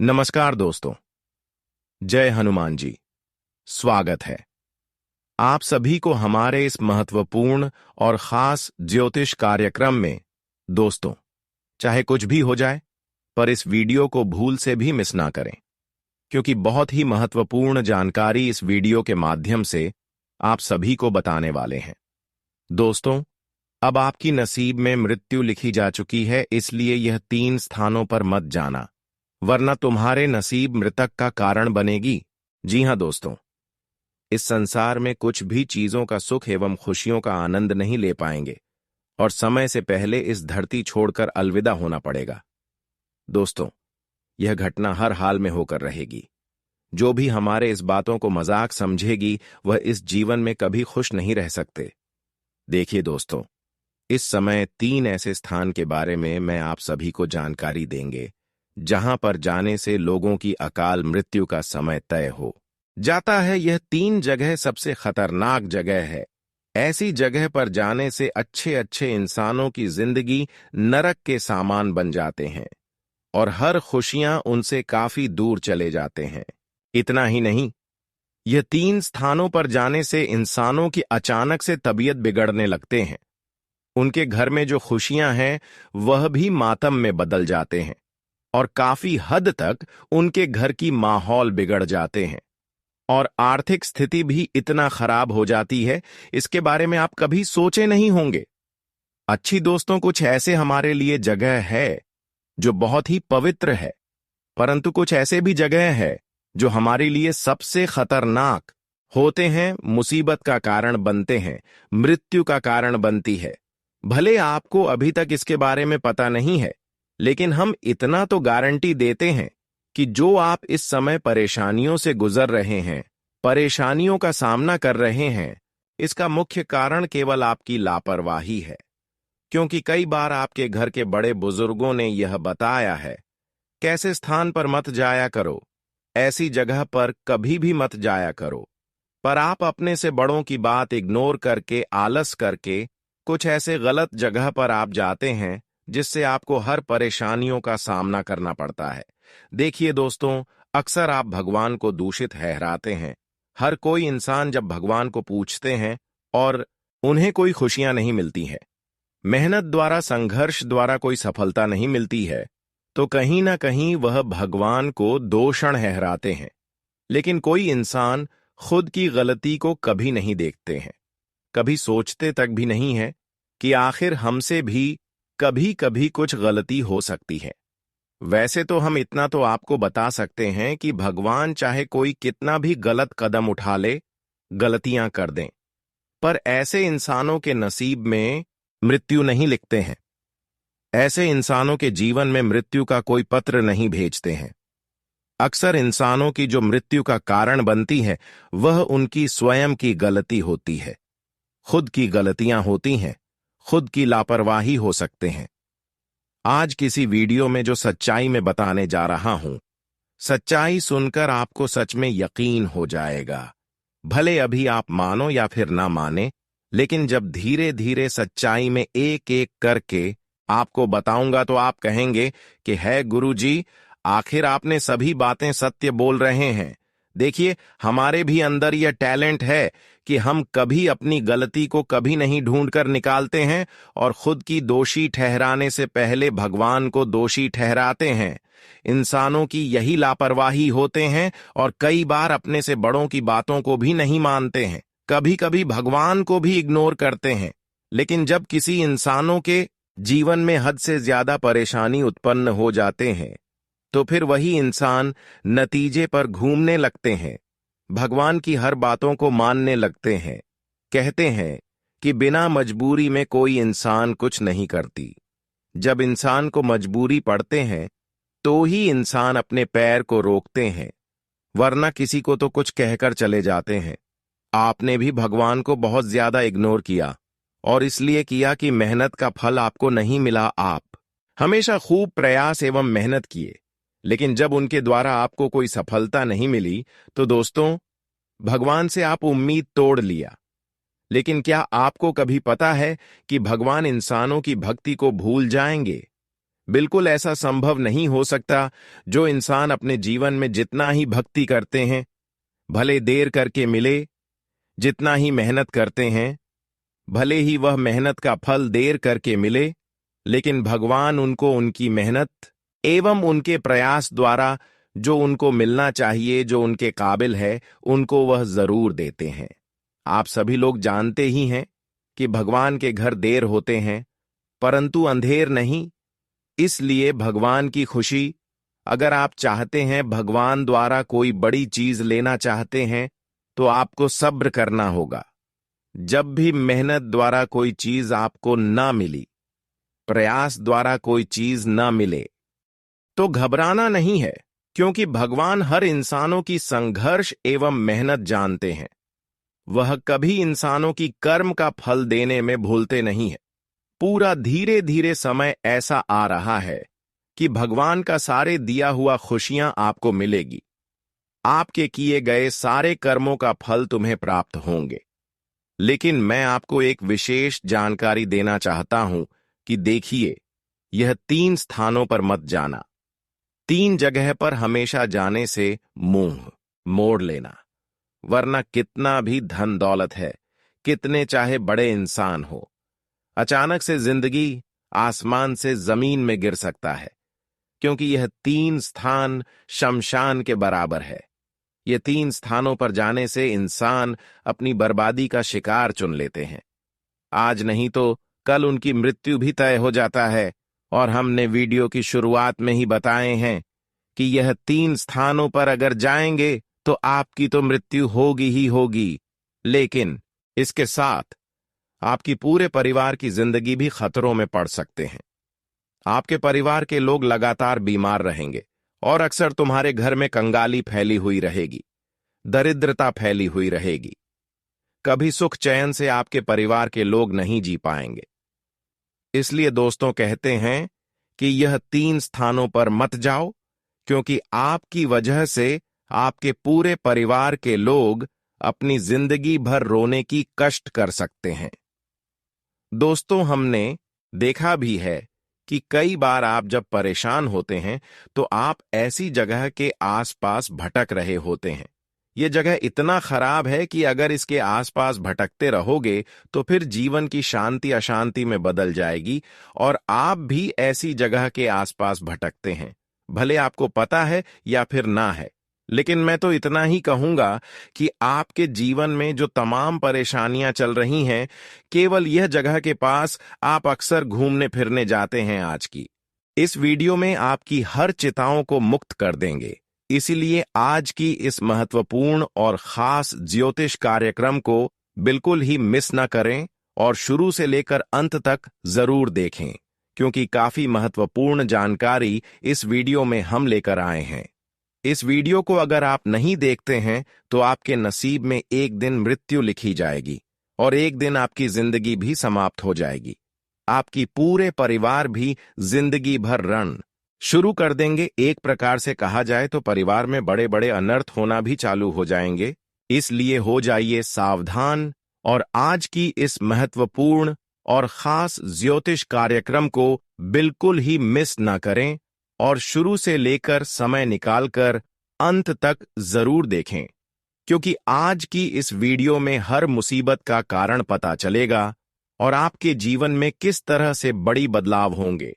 नमस्कार दोस्तों। जय हनुमान जी। स्वागत है आप सभी को हमारे इस महत्वपूर्ण और खास ज्योतिष कार्यक्रम में। दोस्तों, चाहे कुछ भी हो जाए, पर इस वीडियो को भूल से भी मिस ना करें, क्योंकि बहुत ही महत्वपूर्ण जानकारी इस वीडियो के माध्यम से आप सभी को बताने वाले हैं। दोस्तों, अब आपकी नसीब में मृत्यु लिखी जा चुकी है, इसलिए यह 3 स्थानों पर मत जाना, वरना तुम्हारे नसीब मृतक का कारण बनेगी। जी हां दोस्तों, इस संसार में कुछ भी चीजों का सुख एवं खुशियों का आनंद नहीं ले पाएंगे और समय से पहले इस धरती छोड़कर अलविदा होना पड़ेगा। दोस्तों, यह घटना हर हाल में होकर रहेगी। जो भी हमारे इस बातों को मजाक समझेगी, वह इस जीवन में कभी खुश नहीं रह सकते। देखिए दोस्तों, इस समय 3 ऐसे स्थान के बारे में मैं आप सभी को जानकारी देंगे, जहां पर जाने से लोगों की अकाल मृत्यु का समय तय हो जाता है। यह 3 जगह सबसे खतरनाक जगह है। ऐसी जगह पर जाने से अच्छे अच्छे इंसानों की जिंदगी नरक के सामान बन जाते हैं और हर खुशियां उनसे काफी दूर चले जाते हैं। इतना ही नहीं, यह 3 स्थानों पर जाने से इंसानों की अचानक से तबीयत बिगड़ने लगते हैं। उनके घर में जो खुशियां हैं, वह भी मातम में बदल जाते हैं और काफी हद तक उनके घर की माहौल बिगड़ जाते हैं और आर्थिक स्थिति भी इतना खराब हो जाती है, इसके बारे में आप कभी सोचे नहीं होंगे। अच्छी दोस्तों, कुछ ऐसे हमारे लिए जगह है जो बहुत ही पवित्र है, परंतु कुछ ऐसे भी जगह है जो हमारे लिए सबसे खतरनाक होते हैं, मुसीबत का कारण बनते हैं, मृत्यु का कारण बनती है। भले आपको अभी तक इसके बारे में पता नहीं है, लेकिन हम इतना तो गारंटी देते हैं कि जो आप इस समय परेशानियों से गुजर रहे हैं, परेशानियों का सामना कर रहे हैं, इसका मुख्य कारण केवल आपकी लापरवाही है। क्योंकि कई बार आपके घर के बड़े बुजुर्गों ने यह बताया है, कैसे स्थान पर मत जाया करो, ऐसी जगह पर कभी भी मत जाया करो। पर आप अपने से बड़ों की बात इग्नोर करके, आलस करके कुछ ऐसे गलत जगह पर आप जाते हैं, जिससे आपको हर परेशानियों का सामना करना पड़ता है। देखिए दोस्तों, अक्सर आप भगवान को दूषित ठहराते हैं। हर कोई इंसान जब भगवान को पूछते हैं और उन्हें कोई खुशियां नहीं मिलती हैं, मेहनत द्वारा, संघर्ष द्वारा कोई सफलता नहीं मिलती है, तो कहीं ना कहीं वह भगवान को दोषण ठहराते हैं। लेकिन कोई इंसान खुद की गलती को कभी नहीं देखते हैं, कभी सोचते तक भी नहीं है कि आखिर हमसे भी कभी कभी कुछ गलती हो सकती है। वैसे तो हम इतना तो आपको बता सकते हैं कि भगवान चाहे कोई कितना भी गलत कदम उठा ले, गलतियां कर दें, पर ऐसे इंसानों के नसीब में मृत्यु नहीं लिखते हैं। ऐसे इंसानों के जीवन में मृत्यु का कोई पत्र नहीं भेजते हैं। अक्सर इंसानों की जो मृत्यु का कारण बनती है, वह उनकी स्वयं की गलती होती है। खुद की गलतियां होती हैं, खुद की लापरवाही हो सकते हैं। आज किसी वीडियो में जो सच्चाई में बताने जा रहा हूं, सच्चाई सुनकर आपको सच में यकीन हो जाएगा। भले अभी आप मानो या फिर ना माने, लेकिन जब धीरे धीरे सच्चाई में एक एक करके आपको बताऊंगा, तो आप कहेंगे कि है गुरुजी, आखिर आपने सभी बातें सत्य बोल रहे हैं। देखिए, हमारे भी अंदर यह टैलेंट है कि हम कभी अपनी गलती को कभी नहीं ढूंढकर निकालते हैं और खुद की दोषी ठहराने से पहले भगवान को दोषी ठहराते हैं। इंसानों की यही लापरवाही होते हैं और कई बार अपने से बड़ों की बातों को भी नहीं मानते हैं, कभी कभी भगवान को भी इग्नोर करते हैं। लेकिन जब किसी इंसानों के जीवन में हद से ज्यादा परेशानी उत्पन्न हो जाते हैं, तो फिर वही इंसान नतीजे पर घूमने लगते हैं, भगवान की हर बातों को मानने लगते हैं। कहते हैं कि बिना मजबूरी में कोई इंसान कुछ नहीं करती। जब इंसान को मजबूरी पड़ते हैं, तो ही इंसान अपने पैर को रोकते हैं, वरना किसी को तो कुछ कहकर चले जाते हैं। आपने भी भगवान को बहुत ज्यादा इग्नोर किया, और इसलिए किया कि मेहनत का फल आपको नहीं मिला। आप हमेशा खूब प्रयास एवं मेहनत किए, लेकिन जब उनके द्वारा आपको कोई सफलता नहीं मिली, तो दोस्तों, भगवान से आप उम्मीद तोड़ लिया। लेकिन क्या आपको कभी पता है कि भगवान इंसानों की भक्ति को भूल जाएंगे? बिल्कुल ऐसा संभव नहीं हो सकता। जो इंसान अपने जीवन में जितना ही भक्ति करते हैं, भले देर करके मिले, जितना ही मेहनत करते हैं, भले ही वह मेहनत का फल देर करके मिले, लेकिन भगवान उनको उनकी मेहनत एवं उनके प्रयास द्वारा जो उनको मिलना चाहिए, जो उनके काबिल है, उनको वह जरूर देते हैं। आप सभी लोग जानते ही हैं कि भगवान के घर देर होते हैं, परंतु अंधेर नहीं। इसलिए भगवान की खुशी, अगर आप चाहते हैं, भगवान द्वारा कोई बड़ी चीज लेना चाहते हैं, तो आपको सब्र करना होगा। जब भी मेहनत द्वारा कोई चीज आपको ना मिली, प्रयास द्वारा कोई चीज ना मिले, तो घबराना नहीं है, क्योंकि भगवान हर इंसानों की संघर्ष एवं मेहनत जानते हैं। वह कभी इंसानों की कर्म का फल देने में भूलते नहीं है। पूरा धीरे धीरे समय ऐसा आ रहा है कि भगवान का सारे दिया हुआ खुशियां आपको मिलेगी। आपके किए गए सारे कर्मों का फल तुम्हें प्राप्त होंगे। लेकिन मैं आपको एक विशेष जानकारी देना चाहता हूं कि देखिए, यह 3 स्थानों पर मत जाना। 3 जगह पर हमेशा जाने से मुंह मोड़ लेना, वरना कितना भी धन दौलत है, कितने चाहे बड़े इंसान हो, अचानक से जिंदगी आसमान से जमीन में गिर सकता है, क्योंकि यह 3 स्थान शमशान के बराबर है। ये 3 स्थानों पर जाने से इंसान अपनी बर्बादी का शिकार चुन लेते हैं। आज नहीं तो कल उनकी मृत्यु भी तय हो जाता है, और हमने वीडियो की शुरुआत में ही बताए हैं कि यह 3 स्थानों पर अगर जाएंगे तो आपकी तो मृत्यु होगी ही होगी, लेकिन इसके साथ आपकी पूरे परिवार की जिंदगी भी खतरों में पड़ सकते हैं। आपके परिवार के लोग लगातार बीमार रहेंगे, और अक्सर तुम्हारे घर में कंगाली फैली हुई रहेगी, दरिद्रता फैली हुई रहेगी। कभी सुख चैन से आपके परिवार के लोग नहीं जी पाएंगे। इसलिए दोस्तों कहते हैं कि यह 3 स्थानों पर मत जाओ, क्योंकि आपकी वजह से आपके पूरे परिवार के लोग अपनी जिंदगी भर रोने की कष्ट कर सकते हैं। दोस्तों, हमने देखा भी है कि कई बार आप जब परेशान होते हैं तो आप ऐसी जगह के आसपास भटक रहे होते हैं। यह जगह इतना खराब है कि अगर इसके आसपास भटकते रहोगे तो फिर जीवन की शांति अशांति में बदल जाएगी, और आप भी ऐसी जगह के आसपास भटकते हैं, भले आपको पता है या फिर ना है। लेकिन मैं तो इतना ही कहूंगा कि आपके जीवन में जो तमाम परेशानियां चल रही हैं, केवल यह जगह के पास आप अक्सर घूमने फिरने जाते हैं। आज की इस वीडियो में आपकी हर चिंताओं को मुक्त कर देंगे। इसीलिए आज की इस महत्वपूर्ण और खास ज्योतिष कार्यक्रम को बिल्कुल ही मिस न करें, और शुरू से लेकर अंत तक जरूर देखें, क्योंकि काफी महत्वपूर्ण जानकारी इस वीडियो में हम लेकर आए हैं। इस वीडियो को अगर आप नहीं देखते हैं तो आपके नसीब में एक दिन मृत्यु लिखी जाएगी, और एक दिन आपकी जिंदगी भी समाप्त हो जाएगी। आपकी पूरे परिवार भी जिंदगी भर रण शुरू कर देंगे। एक प्रकार से कहा जाए तो परिवार में बड़े बड़े अनर्थ होना भी चालू हो जाएंगे। इसलिए हो जाइए सावधान, और आज की इस महत्वपूर्ण और खास ज्योतिष कार्यक्रम को बिल्कुल ही मिस ना करें, और शुरू से लेकर समय निकालकर अंत तक जरूर देखें, क्योंकि आज की इस वीडियो में हर मुसीबत का कारण पता चलेगा, और आपके जीवन में किस तरह से बड़ी बदलाव होंगे,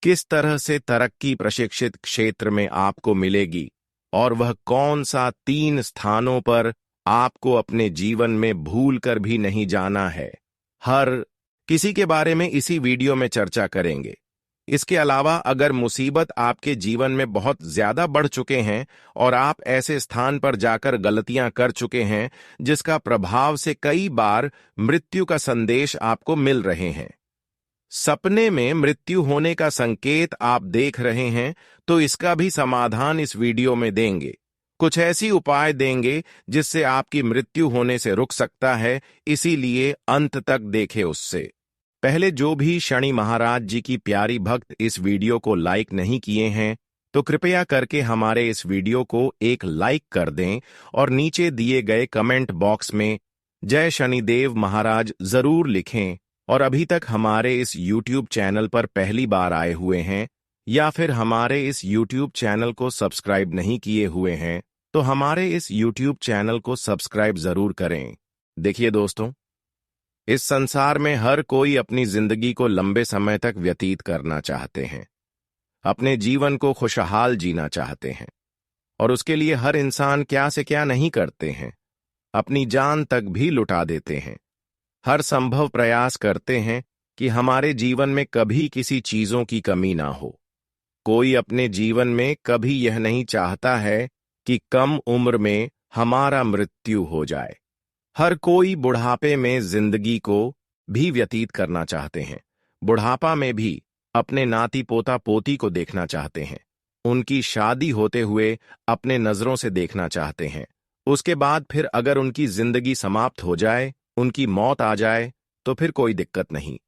किस तरह से तरक्की प्रशिक्षित क्षेत्र में आपको मिलेगी, और वह कौन सा 3 स्थानों पर आपको अपने जीवन में भूल कर भी नहीं जाना है। हर किसी के बारे में इसी वीडियो में चर्चा करेंगे। इसके अलावा अगर मुसीबत आपके जीवन में बहुत ज्यादा बढ़ चुके हैं और आप ऐसे स्थान पर जाकर गलतियां कर चुके हैं जिसका प्रभाव से कई बार मृत्यु का संदेश आपको मिल रहे हैं, सपने में मृत्यु होने का संकेत आप देख रहे हैं, तो इसका भी समाधान इस वीडियो में देंगे। कुछ ऐसी उपाय देंगे जिससे आपकी मृत्यु होने से रुक सकता है, इसीलिए अंत तक देखें। उससे पहले जो भी शनि महाराज जी की प्यारी भक्त इस वीडियो को लाइक नहीं किए हैं तो कृपया करके हमारे इस वीडियो को एक लाइक कर दें, और नीचे दिए गए कमेंट बॉक्स में जय शनिदेव महाराज जरूर लिखें। और अभी तक हमारे इस YouTube चैनल पर पहली बार आए हुए हैं या फिर हमारे इस YouTube चैनल को सब्सक्राइब नहीं किए हुए हैं तो हमारे इस YouTube चैनल को सब्सक्राइब जरूर करें। देखिए दोस्तों, इस संसार में हर कोई अपनी जिंदगी को लंबे समय तक व्यतीत करना चाहते हैं, अपने जीवन को खुशहाल जीना चाहते हैं, और उसके लिए हर इंसान क्या से क्या नहीं करते हैं, अपनी जान तक भी लुटा देते हैं। हर संभव प्रयास करते हैं कि हमारे जीवन में कभी किसी चीजों की कमी ना हो। कोई अपने जीवन में कभी यह नहीं चाहता है कि कम उम्र में हमारा मृत्यु हो जाए। हर कोई बुढ़ापे में जिंदगी को भी व्यतीत करना चाहते हैं। बुढ़ापा में भी अपने नाती पोता पोती को देखना चाहते हैं, उनकी शादी होते हुए अपने नजरों से देखना चाहते हैं। उसके बाद फिर अगर उनकी जिंदगी समाप्त हो जाए, उनकी मौत आ जाए, तो फिर कोई दिक्कत नहीं।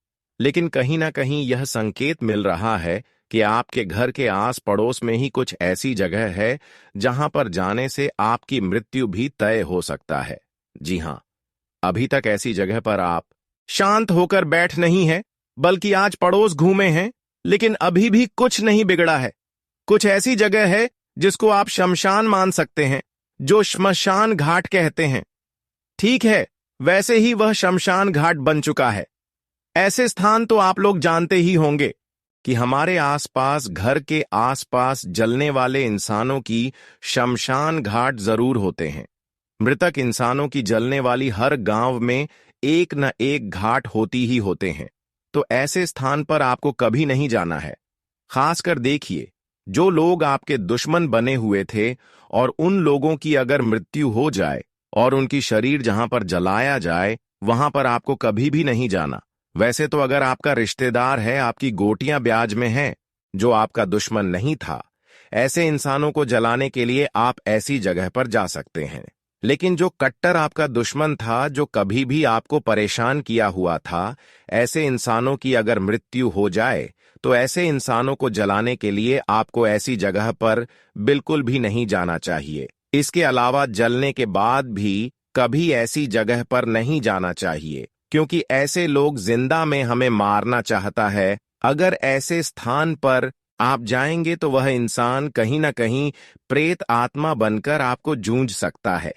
लेकिन कहीं ना कहीं यह संकेत मिल रहा है कि आपके घर के आस पड़ोस में ही कुछ ऐसी जगह है जहां पर जाने से आपकी मृत्यु भी तय हो सकता है। जी हां, अभी तक ऐसी जगह पर आप शांत होकर बैठ नहीं है, बल्कि आज पड़ोस घूमे हैं, लेकिन अभी भी कुछ नहीं बिगड़ा है। कुछ ऐसी जगह है जिसको आप शमशान मान सकते हैं, जो श्मशान घाट कहते हैं। ठीक है, वैसे ही वह शमशान घाट बन चुका है। ऐसे स्थान तो आप लोग जानते ही होंगे कि हमारे आसपास, घर के आसपास जलने वाले इंसानों की शमशान घाट जरूर होते हैं। मृतक इंसानों की जलने वाली हर गांव में एक न एक घाट होती ही होते हैं। तो ऐसे स्थान पर आपको कभी नहीं जाना है। खासकर देखिए, जो लोग आपके दुश्मन बने हुए थे और उन लोगों की अगर मृत्यु हो जाए और उनकी शरीर जहां पर जलाया जाए, वहां पर आपको कभी भी नहीं जाना। वैसे तो अगर आपका रिश्तेदार है, आपकी गोटियां ब्याज में है, जो आपका दुश्मन नहीं था, ऐसे इंसानों को जलाने के लिए आप ऐसी जगह पर जा सकते हैं। लेकिन जो कट्टर आपका दुश्मन था, जो कभी भी आपको परेशान किया हुआ था, ऐसे इंसानों की अगर मृत्यु हो जाए तो ऐसे इंसानों को जलाने के लिए आपको ऐसी जगह पर बिल्कुल भी नहीं जाना चाहिए। इसके अलावा जलने के बाद भी कभी ऐसी जगह पर नहीं जाना चाहिए, क्योंकि ऐसे लोग जिंदा में हमें मारना चाहता है। अगर ऐसे स्थान पर आप जाएंगे तो वह इंसान कहीं ना कहीं प्रेत आत्मा बनकर आपको जूझ सकता है,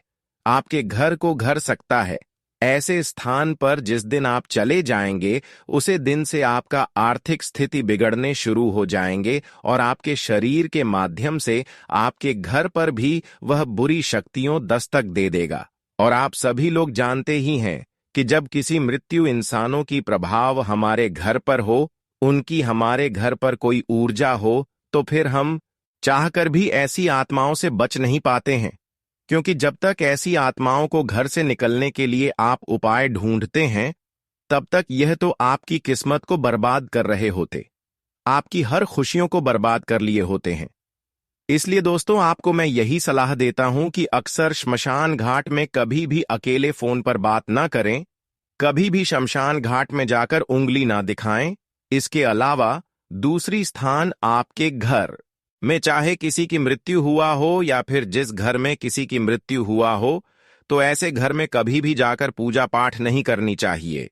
आपके घर को घर सकता है। ऐसे स्थान पर जिस दिन आप चले जाएंगे, उसे दिन से आपका आर्थिक स्थिति बिगड़ने शुरू हो जाएंगे और आपके शरीर के माध्यम से आपके घर पर भी वह बुरी शक्तियों दस्तक दे देगा। और आप सभी लोग जानते ही हैं कि जब किसी मृत्यु इंसानों की प्रभाव हमारे घर पर हो, उनकी हमारे घर पर कोई ऊर्जा हो, तो फिर हम चाहकर भी ऐसी आत्माओं से बच नहीं पाते हैं। क्योंकि जब तक ऐसी आत्माओं को घर से निकलने के लिए आप उपाय ढूंढते हैं, तब तक यह तो आपकी किस्मत को बर्बाद कर रहे होते, आपकी हर खुशियों को बर्बाद कर लिए होते हैं। इसलिए दोस्तों, आपको मैं यही सलाह देता हूं कि अक्सर श्मशान घाट में कभी भी अकेले फोन पर बात ना करें, कभी भी शमशान घाट में जाकर उंगली ना दिखाएं। इसके अलावा दूसरी स्थान आपके घर में, चाहे किसी की मृत्यु हुआ हो या फिर जिस घर में किसी की मृत्यु हुआ हो, तो ऐसे घर में कभी भी जाकर पूजा पाठ नहीं करनी चाहिए।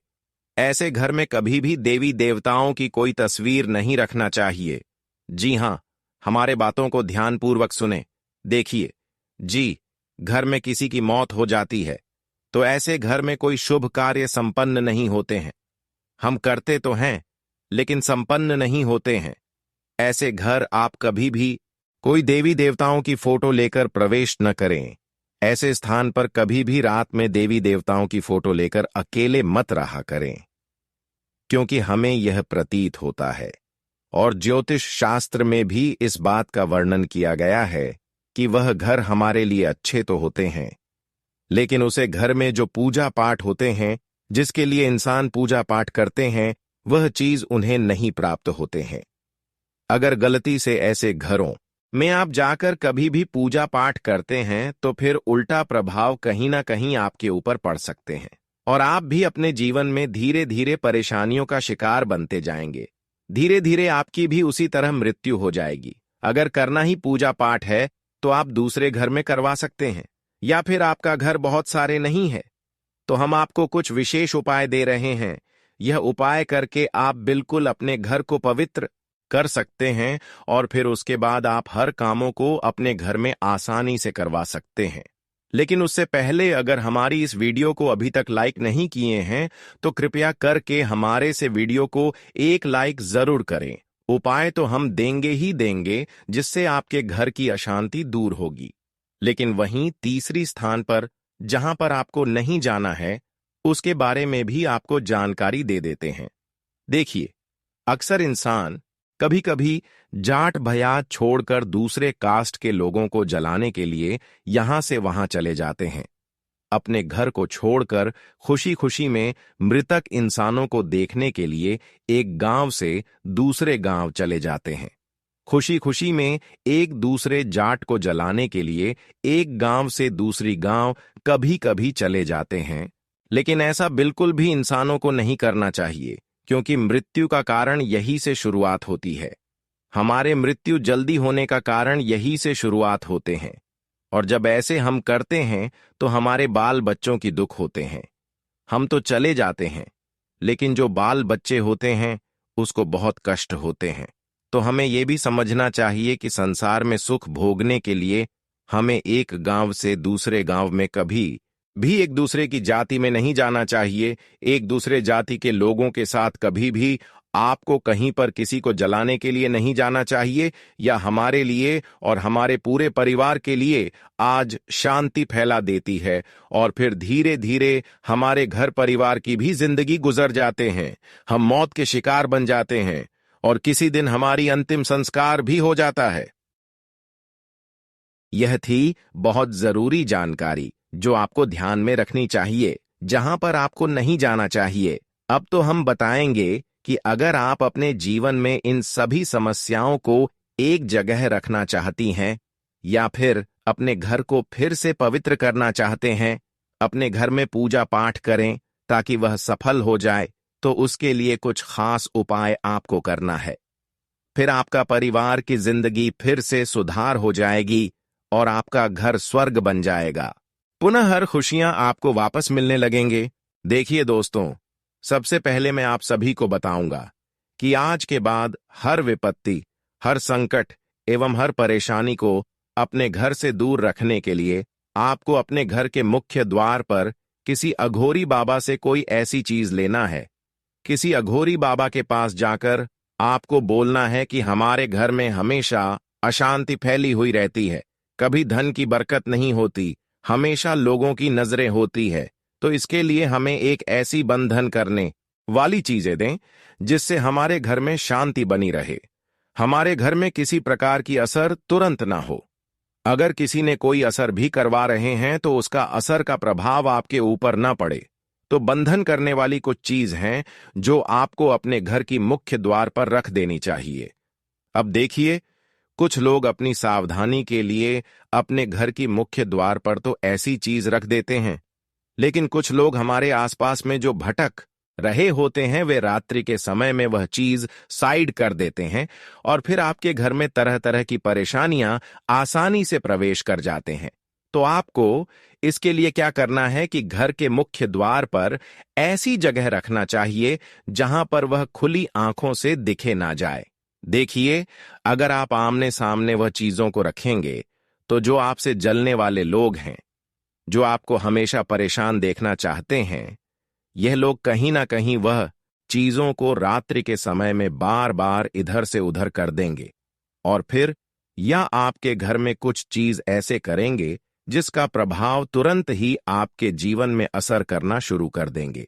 ऐसे घर में कभी भी देवी देवताओं की कोई तस्वीर नहीं रखना चाहिए। जी हां, हमारे बातों को ध्यानपूर्वक सुने। देखिए जी, घर में किसी की मौत हो जाती है तो ऐसे घर में कोई शुभ कार्य संपन्न नहीं होते हैं। हम करते तो हैं, लेकिन संपन्न नहीं होते हैं। ऐसे घर आप कभी भी कोई देवी देवताओं की फोटो लेकर प्रवेश न करें। ऐसे स्थान पर कभी भी रात में देवी देवताओं की फोटो लेकर अकेले मत रहा करें, क्योंकि हमें यह प्रतीत होता है, और ज्योतिष शास्त्र में भी इस बात का वर्णन किया गया है कि वह घर हमारे लिए अच्छे तो होते हैं, लेकिन उसे घर में जो पूजा पाठ होते हैं, जिसके लिए इंसान पूजा पाठ करते हैं, वह चीज उन्हें नहीं प्राप्त होते हैं। अगर गलती से ऐसे घरों में आप जाकर कभी भी पूजा पाठ करते हैं, तो फिर उल्टा प्रभाव कहीं ना कहीं आपके ऊपर पड़ सकते हैं और आप भी अपने जीवन में धीरे धीरे परेशानियों का शिकार बनते जाएंगे। धीरे धीरे आपकी भी उसी तरह मृत्यु हो जाएगी। अगर करना ही पूजा पाठ है तो आप दूसरे घर में करवा सकते हैं, या फिर आपका घर बहुत सारे नहीं है तो हम आपको कुछ विशेष उपाय दे रहे हैं। यह उपाय करके आप बिल्कुल अपने घर को पवित्र कर सकते हैं और फिर उसके बाद आप हर कामों को अपने घर में आसानी से करवा सकते हैं। लेकिन उससे पहले अगर हमारी इस वीडियो को अभी तक लाइक नहीं किए हैं तो कृपया करके हमारे से वीडियो को एक लाइक जरूर करें। उपाय तो हम देंगे ही देंगे जिससे आपके घर की अशांति दूर होगी। लेकिन वहीं तीसरी स्थान पर जहां पर आपको नहीं जाना है उसके बारे में भी आपको जानकारी दे देते हैं। देखिए, अक्सर इंसान कभी कभी जाट भयात छोड़कर दूसरे कास्ट के लोगों को जलाने के लिए यहां से वहां चले जाते हैं। अपने घर को छोड़कर खुशी खुशी में मृतक इंसानों को देखने के लिए एक गांव से दूसरे गांव चले जाते हैं। खुशी खुशी में एक दूसरे जाट को जलाने के लिए एक गांव से दूसरी गांव कभी कभी चले जाते हैं। लेकिन ऐसा बिल्कुल भी इंसानों को नहीं करना चाहिए, क्योंकि मृत्यु का कारण यही से शुरुआत होती है। हमारे मृत्यु जल्दी होने का कारण यही से शुरुआत होते हैं, और जब ऐसे हम करते हैं तो हमारे बाल बच्चों की दुख होते हैं। हम तो चले जाते हैं, लेकिन जो बाल बच्चे होते हैं उसको बहुत कष्ट होते हैं। तो हमें यह भी समझना चाहिए कि संसार में सुख भोगने के लिए हमें एक गांव से दूसरे गांव में कभी भी एक दूसरे की जाति में नहीं जाना चाहिए। एक दूसरे जाति के लोगों के साथ कभी भी आपको कहीं पर किसी को जलाने के लिए नहीं जाना चाहिए, या हमारे लिए और हमारे पूरे परिवार के लिए आज शांति फैला देती है और फिर धीरे धीरे हमारे घर परिवार की भी जिंदगी गुजर जाते हैं। हम मौत के शिकार बन जाते हैं और किसी दिन हमारी अंतिम संस्कार भी हो जाता है। यह थी बहुत जरूरी जानकारी जो आपको ध्यान में रखनी चाहिए, जहां पर आपको नहीं जाना चाहिए। अब तो हम बताएंगे कि अगर आप अपने जीवन में इन सभी समस्याओं को एक जगह रखना चाहती हैं, या फिर अपने घर को फिर से पवित्र करना चाहते हैं, अपने घर में पूजा पाठ करें ताकि वह सफल हो जाए, तो उसके लिए कुछ खास उपाय आपको करना है। फिर आपका परिवार की जिंदगी फिर से सुधार हो जाएगी और आपका घर स्वर्ग बन जाएगा। पुनः हर खुशियां आपको वापस मिलने लगेंगे। देखिए दोस्तों, सबसे पहले मैं आप सभी को बताऊंगा कि आज के बाद हर विपत्ति, हर संकट एवं हर परेशानी को अपने घर से दूर रखने के लिए आपको अपने घर के मुख्य द्वार पर किसी अघोरी बाबा से कोई ऐसी चीज लेना है। किसी अघोरी बाबा के पास जाकर आपको बोलना है कि हमारे घर में हमेशा अशांति फैली हुई रहती है, कभी धन की बरकत नहीं होती, हमेशा लोगों की नजरें होती है। तो इसके लिए हमें एक ऐसी बंधन करने वाली चीजें दें जिससे हमारे घर में शांति बनी रहे, हमारे घर में किसी प्रकार की असर तुरंत ना हो। अगर किसी ने कोई असर भी करवा रहे हैं तो उसका असर का प्रभाव आपके ऊपर ना पड़े। तो बंधन करने वाली कुछ चीज हैं जो आपको अपने घर की मुख्य द्वार पर रख देनी चाहिए। अब देखिए, कुछ लोग अपनी सावधानी के लिए अपने घर की मुख्य द्वार पर तो ऐसी चीज रख देते हैं, लेकिन कुछ लोग हमारे आसपास में जो भटक रहे होते हैं वे रात्रि के समय में वह चीज साइड कर देते हैं और फिर आपके घर में तरह तरह की परेशानियां आसानी से प्रवेश कर जाते हैं। तो आपको इसके लिए क्या करना है कि घर के मुख्य द्वार पर ऐसी जगह रखना चाहिए जहां पर वह खुली आंखों से दिखे ना जाए। देखिए, अगर आप आमने सामने वह चीजों को रखेंगे तो जो आपसे जलने वाले लोग हैं, जो आपको हमेशा परेशान देखना चाहते हैं, यह लोग कहीं ना कहीं वह चीजों को रात्रि के समय में बार बार इधर से उधर कर देंगे और फिर या आपके घर में कुछ चीज ऐसे करेंगे जिसका प्रभाव तुरंत ही आपके जीवन में असर करना शुरू कर देंगे।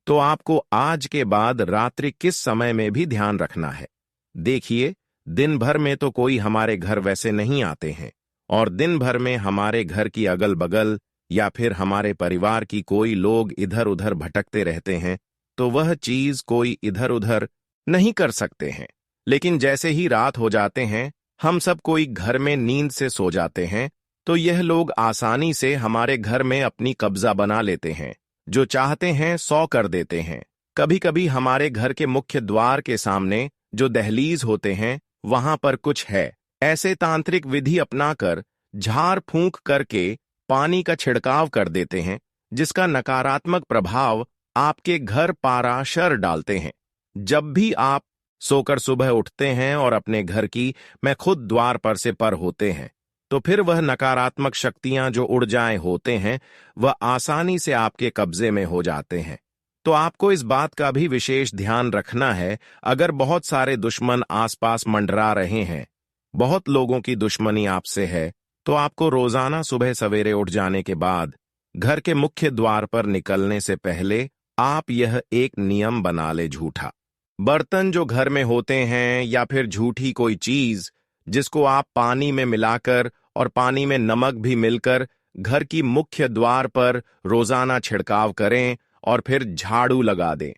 तो आपको आज के बाद रात्रि किस समय में भी ध्यान रखना है। देखिए, दिन भर में तो कोई हमारे घर वैसे नहीं आते हैं और दिन भर में हमारे घर की अगल बगल या फिर हमारे परिवार की कोई लोग इधर उधर भटकते रहते हैं, तो वह चीज कोई इधर उधर नहीं कर सकते हैं। लेकिन जैसे ही रात हो जाते हैं, हम सब कोई घर में नींद से सो जाते हैं, तो यह लोग आसानी से हमारे घर में अपनी कब्जा बना लेते हैं, जो चाहते हैं 100 कर देते हैं। कभी कभी हमारे घर के मुख्य द्वार के सामने जो दहलीज होते हैं वहां पर कुछ है ऐसे तांत्रिक विधि अपनाकर झाड़ फूंक करके पानी का छिड़काव कर देते हैं, जिसका नकारात्मक प्रभाव आपके घर पाराशर डालते हैं। जब भी आप सोकर सुबह उठते हैं और अपने घर की मैं खुद द्वार पर से पर होते हैं, तो फिर वह नकारात्मक शक्तियां जो ऊर्जाएं होते हैं वह आसानी से आपके कब्जे में हो जाते हैं। तो आपको इस बात का भी विशेष ध्यान रखना है, अगर बहुत सारे दुश्मन आसपास मंडरा रहे हैं, बहुत लोगों की दुश्मनी आपसे है, तो आपको रोजाना सुबह सवेरे उठ जाने के बाद घर के मुख्य द्वार पर निकलने से पहले आप यह एक नियम बना ले झूठा। बर्तन जो घर में होते हैं या फिर झूठी कोई चीज जिसको आप पानी में मिलाकर और पानी में नमक भी मिलकर घर की मुख्य द्वार पर रोजाना छिड़काव करें और फिर झाड़ू लगा दें।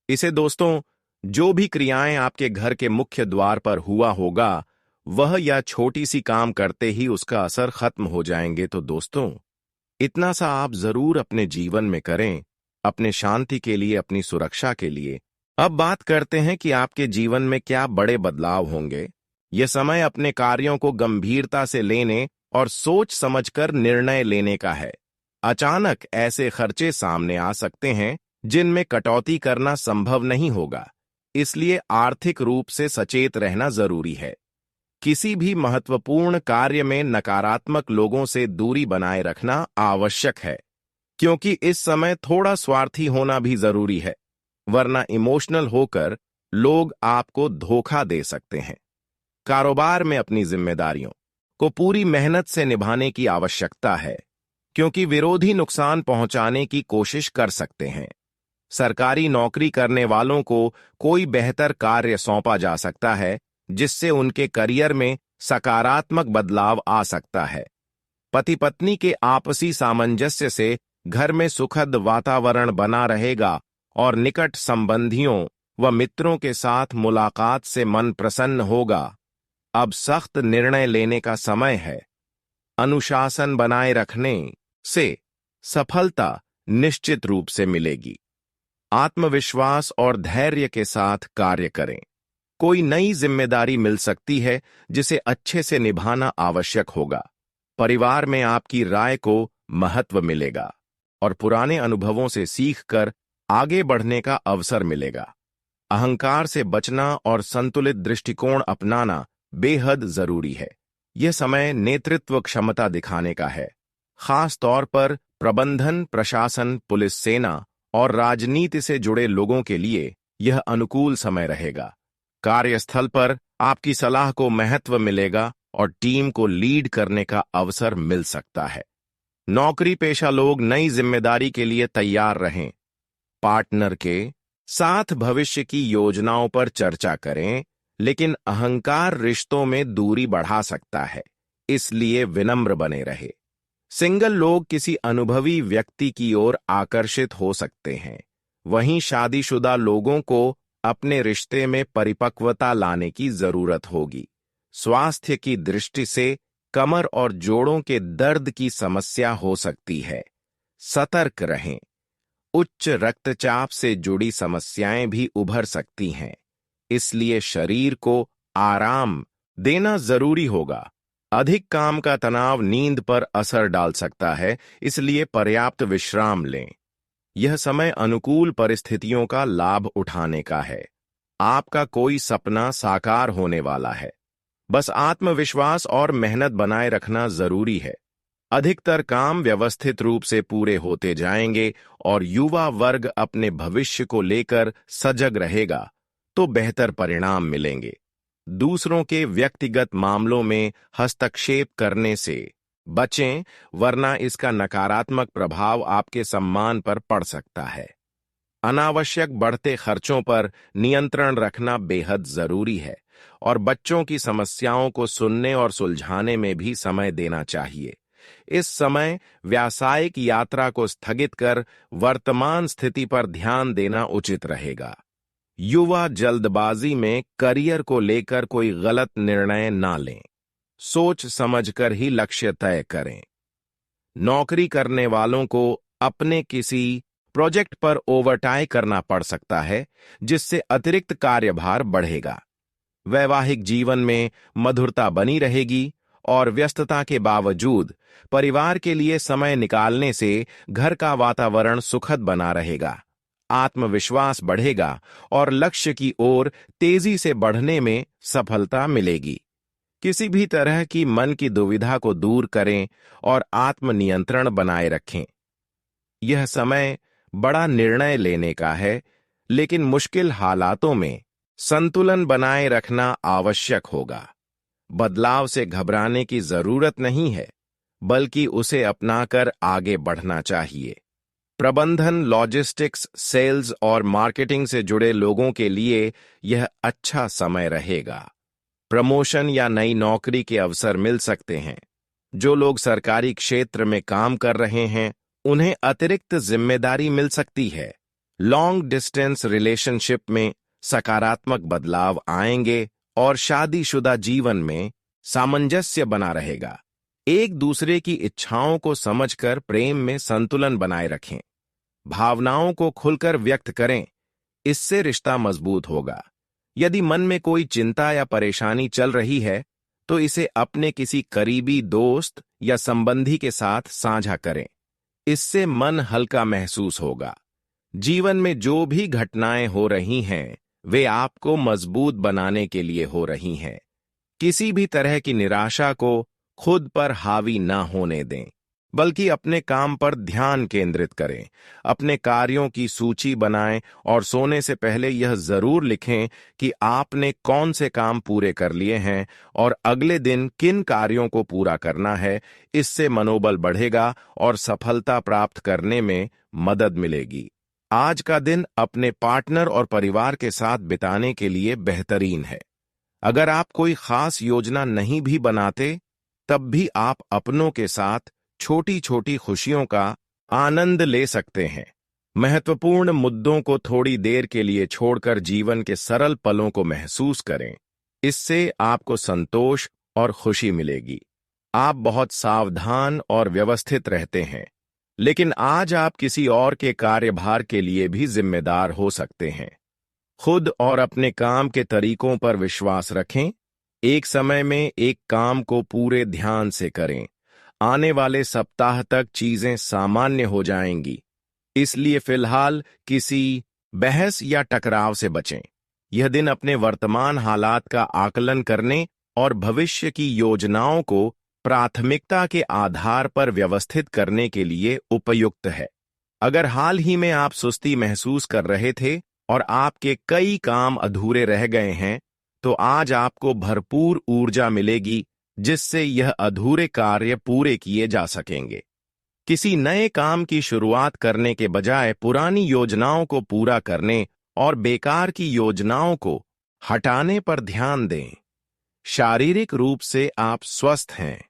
इसे दोस्तों, जो भी क्रियाएं आपके घर के मुख्य द्वार पर हुआ होगा, वह या छोटी सी काम करते ही उसका असर खत्म हो जाएंगे। तो दोस्तों, इतना सा आप जरूर अपने जीवन में करें, अपने शांति के लिए, अपनी सुरक्षा के लिए। अब बात करते हैं कि आपके जीवन में क्या बड़े बदलाव होंगे। यह समय अपने कार्यों को गंभीरता से लेने और सोच समझकर निर्णय लेने का है। अचानक ऐसे खर्चे सामने आ सकते हैं जिनमें कटौती करना संभव नहीं होगा, इसलिए आर्थिक रूप से सचेत रहना जरूरी है। किसी भी महत्वपूर्ण कार्य में नकारात्मक लोगों से दूरी बनाए रखना आवश्यक है, क्योंकि इस समय थोड़ा स्वार्थी होना भी जरूरी है, वरना इमोशनल होकर लोग आपको धोखा दे सकते हैं। कारोबार में अपनी जिम्मेदारियों को पूरी मेहनत से निभाने की आवश्यकता है, क्योंकि विरोधी नुकसान पहुंचाने की कोशिश कर सकते हैं। सरकारी नौकरी करने वालों को कोई बेहतर कार्य सौंपा जा सकता है, जिससे उनके करियर में सकारात्मक बदलाव आ सकता है। पति पत्नी के आपसी सामंजस्य से घर में सुखद वातावरण बना रहेगा और निकट संबंधियों व मित्रों के साथ मुलाकात से मन प्रसन्न होगा। अब सख्त निर्णय लेने का समय है। अनुशासन बनाए रखने से सफलता निश्चित रूप से मिलेगी। आत्मविश्वास और धैर्य के साथ कार्य करें। कोई नई जिम्मेदारी मिल सकती है जिसे अच्छे से निभाना आवश्यक होगा। परिवार में आपकी राय को महत्व मिलेगा और पुराने अनुभवों से सीखकर आगे बढ़ने का अवसर मिलेगा। अहंकार से बचना और संतुलित दृष्टिकोण अपनाना बेहद जरूरी है। यह समय नेतृत्व क्षमता दिखाने का है। खास तौर पर प्रबंधन, प्रशासन, पुलिस, सेना और राजनीति से जुड़े लोगों के लिए यह अनुकूल समय रहेगा। कार्यस्थल पर आपकी सलाह को महत्व मिलेगा और टीम को लीड करने का अवसर मिल सकता है। नौकरी पेशा लोग नई जिम्मेदारी के लिए तैयार रहें। पार्टनर के साथ भविष्य की योजनाओं पर चर्चा करें, लेकिन अहंकार रिश्तों में दूरी बढ़ा सकता है, इसलिए विनम्र बने रहे। सिंगल लोग किसी अनुभवी व्यक्ति की ओर आकर्षित हो सकते हैं, वहीं शादीशुदा लोगों को अपने रिश्ते में परिपक्वता लाने की जरूरत होगी। स्वास्थ्य की दृष्टि से कमर और जोड़ों के दर्द की समस्या हो सकती है, सतर्क रहें। उच्च रक्तचाप से जुड़ी समस्याएं भी उभर सकती हैं, इसलिए शरीर को आराम देना जरूरी होगा। अधिक काम का तनाव नींद पर असर डाल सकता है, इसलिए पर्याप्त विश्राम लें। यह समय अनुकूल परिस्थितियों का लाभ उठाने का है। आपका कोई सपना साकार होने वाला है, बस आत्मविश्वास और मेहनत बनाए रखना जरूरी है। अधिकतर काम व्यवस्थित रूप से पूरे होते जाएंगे और युवा वर्ग अपने भविष्य को लेकर सजग रहेगा, तो बेहतर परिणाम मिलेंगे। दूसरों के व्यक्तिगत मामलों में हस्तक्षेप करने से बचें, वरना इसका नकारात्मक प्रभाव आपके सम्मान पर पड़ सकता है। अनावश्यक बढ़ते खर्चों पर नियंत्रण रखना बेहद जरूरी है और बच्चों की समस्याओं को सुनने और सुलझाने में भी समय देना चाहिए। इस समय व्यावसायिक यात्रा को स्थगित कर वर्तमान स्थिति पर ध्यान देना उचित रहेगा। युवा जल्दबाजी में करियर को लेकर कोई गलत निर्णय ना लें, सोच समझकर ही लक्ष्य तय करें। नौकरी करने वालों को अपने किसी प्रोजेक्ट पर ओवरटाइम करना पड़ सकता है, जिससे अतिरिक्त कार्यभार बढ़ेगा। वैवाहिक जीवन में मधुरता बनी रहेगी और व्यस्तता के बावजूद परिवार के लिए समय निकालने से घर का वातावरण सुखद बना रहेगा। आत्मविश्वास बढ़ेगा और लक्ष्य की ओर तेजी से बढ़ने में सफलता मिलेगी। किसी भी तरह की मन की दुविधा को दूर करें और आत्मनियंत्रण बनाए रखें। यह समय बड़ा निर्णय लेने का है, लेकिन मुश्किल हालातों में संतुलन बनाए रखना आवश्यक होगा। बदलाव से घबराने की जरूरत नहीं है, बल्कि उसे अपनाकर आगे बढ़ना चाहिए। प्रबंधन, लॉजिस्टिक्स, सेल्स और मार्केटिंग से जुड़े लोगों के लिए यह अच्छा समय रहेगा। प्रमोशन या नई नौकरी के अवसर मिल सकते हैं। जो लोग सरकारी क्षेत्र में काम कर रहे हैं, उन्हें अतिरिक्त जिम्मेदारी मिल सकती है। लॉन्ग डिस्टेंस रिलेशनशिप में सकारात्मक बदलाव आएंगे और शादीशुदा जीवन में सामंजस्य बना रहेगा। एक दूसरे की इच्छाओं को समझकर प्रेम में संतुलन बनाए रखें। भावनाओं को खुलकर व्यक्त करें, इससे रिश्ता मजबूत होगा। यदि मन में कोई चिंता या परेशानी चल रही है, तो इसे अपने किसी करीबी दोस्त या संबंधी के साथ साझा करें। इससे मन हल्का महसूस होगा। जीवन में जो भी घटनाएं हो रही हैं, वे आपको मजबूत बनाने के लिए हो रही हैं। किसी भी तरह की निराशा को खुद पर हावी न होने दें, बल्कि अपने काम पर ध्यान केंद्रित करें। अपने कार्यों की सूची बनाएं और सोने से पहले यह जरूर लिखें कि आपने कौन से काम पूरे कर लिए हैं और अगले दिन किन कार्यों को पूरा करना है। इससे मनोबल बढ़ेगा और सफलता प्राप्त करने में मदद मिलेगी। आज का दिन अपने पार्टनर और परिवार के साथ बिताने के लिए बेहतरीन है। अगर आप कोई खास योजना नहीं भी बनाते, तब भी आप अपनों के साथ छोटी छोटी खुशियों का आनंद ले सकते हैं। महत्वपूर्ण मुद्दों को थोड़ी देर के लिए छोड़कर जीवन के सरल पलों को महसूस करें। इससे आपको संतोष और खुशी मिलेगी। आप बहुत सावधान और व्यवस्थित रहते हैं, लेकिन आज आप किसी और के कार्यभार के लिए भी जिम्मेदार हो सकते हैं। खुद और अपने काम के तरीकों पर विश्वास रखें। एक समय में एक काम को पूरे ध्यान से करें। आने वाले सप्ताह तक चीजें सामान्य हो जाएंगी, इसलिए फिलहाल किसी बहस या टकराव से बचें। यह दिन अपने वर्तमान हालात का आकलन करने और भविष्य की योजनाओं को प्राथमिकता के आधार पर व्यवस्थित करने के लिए उपयुक्त है। अगर हाल ही में आप सुस्ती महसूस कर रहे थे और आपके कई काम अधूरे रह गए हैं, तो आज आपको भरपूर ऊर्जा मिलेगी, जिससे यह अधूरे कार्य पूरे किए जा सकेंगे। किसी नए काम की शुरुआत करने के बजाय पुरानी योजनाओं को पूरा करने और बेकार की योजनाओं को हटाने पर ध्यान दें। शारीरिक रूप से आप स्वस्थ हैं,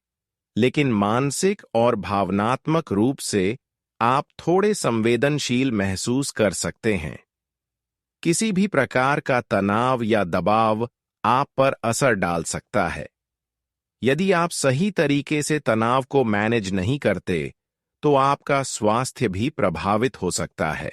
लेकिन मानसिक और भावनात्मक रूप से आप थोड़े संवेदनशील महसूस कर सकते हैं। किसी भी प्रकार का तनाव या दबाव आप पर असर डाल सकता है। यदि आप सही तरीके से तनाव को मैनेज नहीं करते, तो आपका स्वास्थ्य भी प्रभावित हो सकता है।